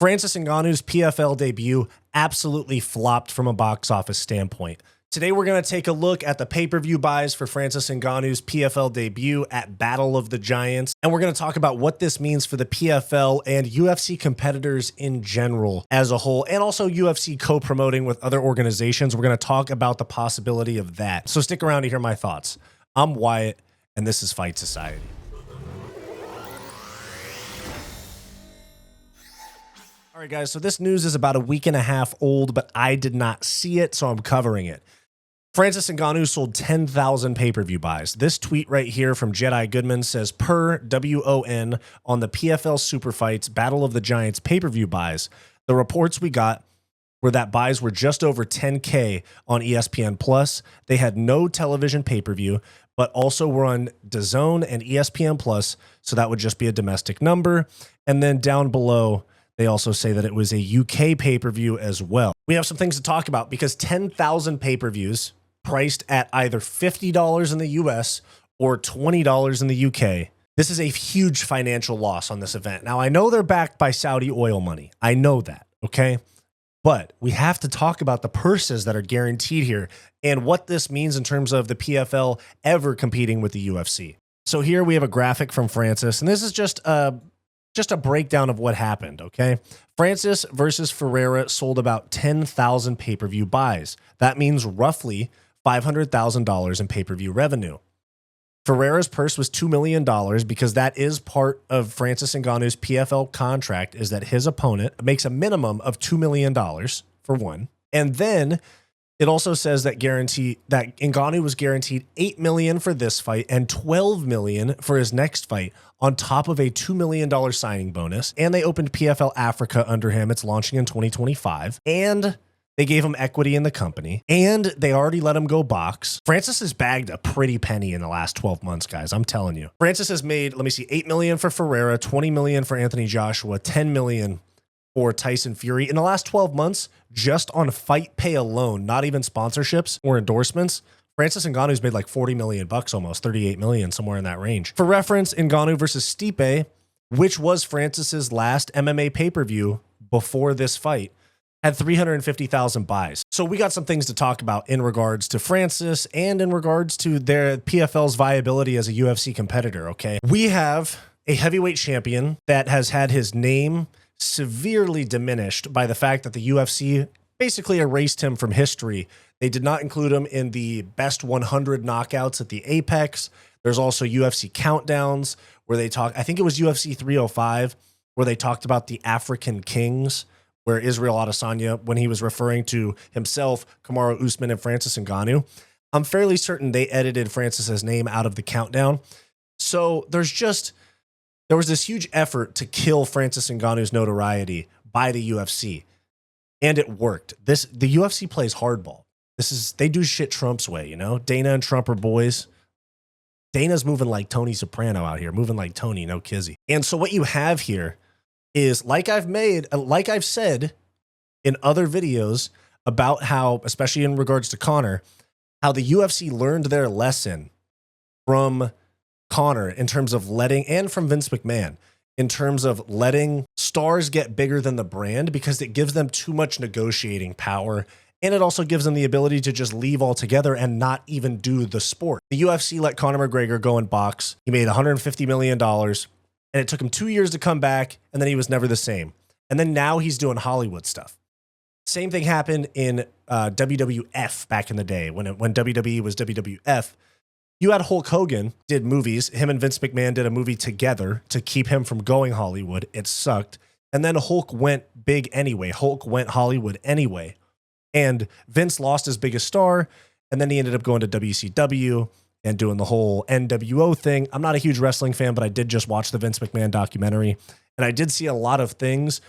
Francis Ngannou's PFL debut absolutely flopped from a box office standpoint. Today, we're going to take a look at the pay-per-view buys for Francis Ngannou's PFL debut at Battle of the Giants, and we're going to talk about what this means for the PFL and UFC competitors in general as a whole, and also UFC co-promoting with other organizations. We're going to talk about the possibility of that. So stick around to hear my thoughts. I'm Wyatt, and this is Fight Society. All right, guys, so this news is about a week and a half old, but I did not see it, so I'm covering it. Francis Ngannou sold 10,000 pay-per-view buys. This tweet right here from Jedi Goodman says, per WON on the PFL Super Fights Battle of the Giants pay-per-view buys, the reports we got were that buys were just over 10K on ESPN+. They had no television pay-per-view, but also were on DAZN and ESPN+, so that would just be a domestic number. And then down below, they also say that it was a UK pay-per-view as well. We have some things to talk about because 10,000 pay-per-views priced at either $50 in the US or $20 in the UK. This is a huge financial loss on this event. Now, I know they're backed by Saudi oil money. I know that, okay? But we have to talk about the purses that are guaranteed here and what this means in terms of the PFL ever competing with the UFC. So here we have a graphic from Francis, and this is just a breakdown of what happened, okay? Francis versus Ferreira sold about 10,000 pay-per-view buys. That means roughly $500,000 in pay-per-view revenue. Ferreira's purse was $2 million because that is part of Francis Ngannou's PFL contract, is that his opponent makes a minimum of $2 million for one. And then it also says that Ngannou was guaranteed $8 million for this fight and $12 million for his next fight, on top of a $2 million signing bonus. And they opened PFL Africa under him. It's launching in 2025. And they gave him equity in the company. And they already let him go box. Francis has bagged a pretty penny in the last 12 months, guys. I'm telling you. Francis has made, let me see, $8 million for Ferreira, $20 million for Anthony Joshua, $10 million for Tyson Fury. In the last 12 months, just on fight pay alone, not even sponsorships or endorsements, Francis Ngannou's made like $40 million bucks, almost $38 million, somewhere in that range. For reference, Ngannou versus Stipe, which was Francis's last MMA pay-per-view before this fight, had 350,000 buys. So we got some things to talk about in regards to Francis and in regards to their PFL's viability as a UFC competitor, okay? We have a heavyweight champion that has had his name severely diminished by the fact that the UFC basically erased him from history. They did not include him in the best 100 knockouts at the Apex. There's also UFC countdowns where they talk, I think it was UFC 305, where they talked about the African Kings, where Israel Adesanya, when he was referring to himself, Kamaru Usman, and Francis Ngannou, I'm fairly certain they edited Francis's name out of the countdown. So there was this huge effort to kill Francis Ngannou's notoriety by the UFC. And it worked. The UFC plays hardball. They do shit Trump's way, you know? Dana and Trump are boys. Dana's moving like Tony Soprano out here, moving like Tony, no kizzy. And so what you have here is, like I've said in other videos about how, especially in regards to Conor, how the UFC learned their lesson from Conor in terms of and from Vince McMahon, in terms of letting stars get bigger than the brand, because it gives them too much negotiating power. And it also gives them the ability to just leave altogether and not even do the sport. The UFC let Conor McGregor go and box. He made $150 million, and it took him 2 years to come back, and then he was never the same. And then now he's doing Hollywood stuff. Same thing happened in WWF back in the day when WWE was WWF. You had Hulk Hogan did movies. Him and Vince McMahon did a movie together to keep him from going Hollywood. It sucked. And then Hulk went big anyway. Hulk went Hollywood anyway. And Vince lost his biggest star, and then he ended up going to WCW and doing the whole NWO thing. I'm not a huge wrestling fan, but I did just watch the Vince McMahon documentary, and I did see a lot of things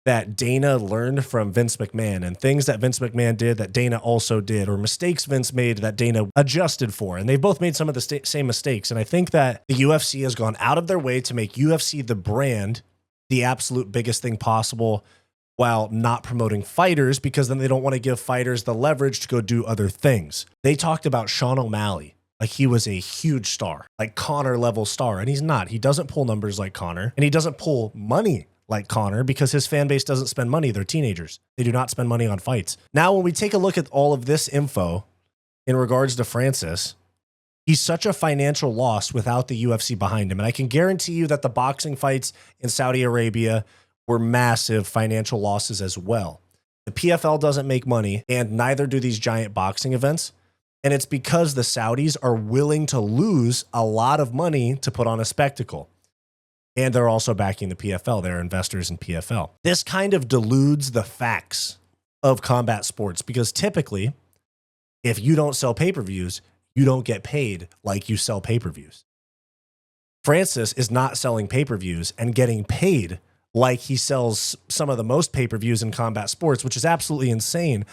that Dana learned from Vince McMahon, and things that Vince McMahon did that Dana also did, or mistakes Vince made that Dana adjusted for. And they both made some of the same mistakes. And I think that the UFC has gone out of their way to make UFC the brand the absolute biggest thing possible, while not promoting fighters, because then they don't want to give fighters the leverage to go do other things. They talked about Sean O'Malley like he was a huge star, like Conor level star, and he's not. He doesn't pull numbers like Conor, and he doesn't pull money like Conor because his fan base doesn't spend money. They're teenagers. They do not spend money on fights. Now, when we take a look at all of this info in regards to Francis, he's such a financial loss without the UFC behind him. And I can guarantee you that the boxing fights in Saudi Arabia were massive financial losses as well. The PFL doesn't make money, and neither do these giant boxing events. And it's because the Saudis are willing to lose a lot of money to put on a spectacle. And they're also backing the PFL. They're investors in PFL. This kind of deludes the facts of combat sports because typically, if you don't sell pay-per-views, you don't get paid like you sell pay-per-views. Francis is not selling pay-per-views and getting paid like he sells some of the most pay-per-views in combat sports, which is absolutely insane.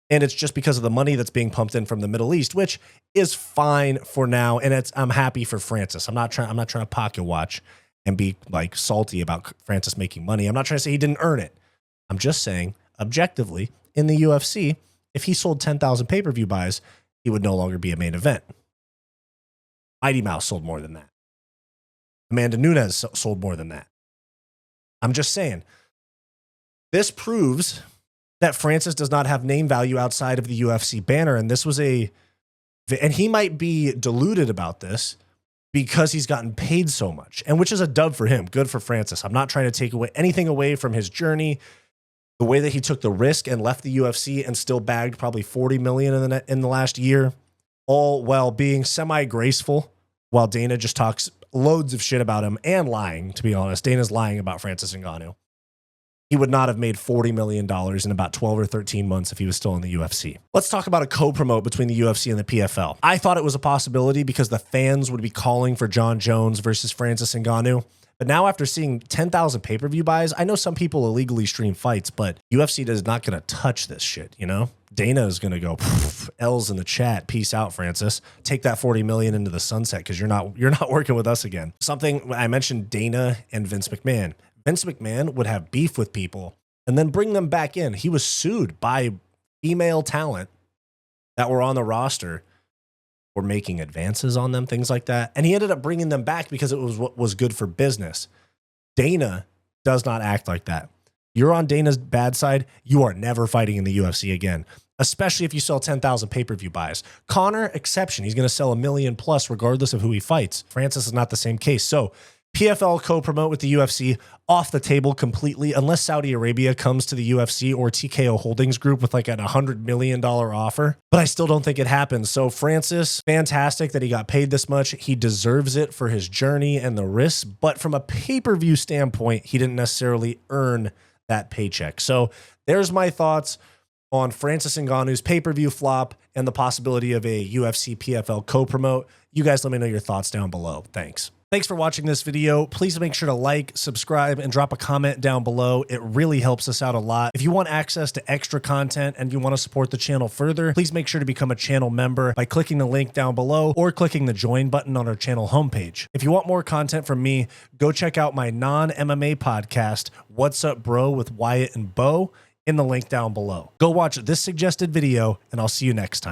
And it's just because of the money that's being pumped in from the Middle East, which is fine for now. And I'm happy for Francis. I'm not trying to pocket watch and be like salty about Francis making money. I'm not trying to say he didn't earn it. I'm just saying objectively in the UFC, if he sold 10,000 pay-per-view buys, he would no longer be a main event. Mighty Mouse sold more than that. Amanda Nunes sold more than that. I'm just saying, this proves that Francis does not have name value outside of the UFC banner. And he might be deluded about this because he's gotten paid so much, and which is a dub for him. Good for Francis. I'm not trying to take anything away from his journey, the way that he took the risk and left the UFC and still bagged probably $40 million in the last year, all while being semi-graceful, while Dana just talks loads of shit about him and lying, to be honest. Dana's lying about Francis Ngannou. He would not have made $40 million in about 12 or 13 months if he was still in the UFC. Let's talk about a co-promote between the UFC and the PFL. I thought it was a possibility because the fans would be calling for John Jones versus Francis Ngannou. But now after seeing 10,000 pay-per-view buys, I know some people illegally stream fights, but UFC is not going to touch this shit, you know? Dana is going to go, L's in the chat. Peace out, Francis. Take that 40 million into the sunset because you're not working with us again. Something I mentioned, Dana and Vince McMahon. Vince McMahon would have beef with people and then bring them back in. He was sued by female talent that were on the roster for making advances on them, things like that. And he ended up bringing them back because it was what was good for business. Dana does not act like that. You're on Dana's bad side, you are never fighting in the UFC again, especially if you sell 10,000 pay-per-view buys. Conor, exception. He's going to sell 1 million plus regardless of who he fights. Francis is not the same case. So PFL co-promote with the UFC off the table completely, unless Saudi Arabia comes to the UFC or TKO Holdings Group with like an $100 million offer. But I still don't think it happens. So Francis, fantastic that he got paid this much. He deserves it for his journey and the risks. But from a pay-per-view standpoint, he didn't necessarily earn that paycheck. So there's my thoughts on Francis Ngannou's pay-per-view flop and the possibility of a UFC PFL co-promote. You guys let me know your thoughts down below. Thanks. Thanks for watching this video. Please make sure to like, subscribe, and drop a comment down below. It really helps us out a lot. If you want access to extra content and you want to support the channel further, please make sure to become a channel member by clicking the link down below or clicking the join button on our channel homepage. If you want more content from me, go check out my non-MMA podcast, What's Up Bro with Wyatt and Bo, in the link down below. Go watch this suggested video, and I'll see you next time.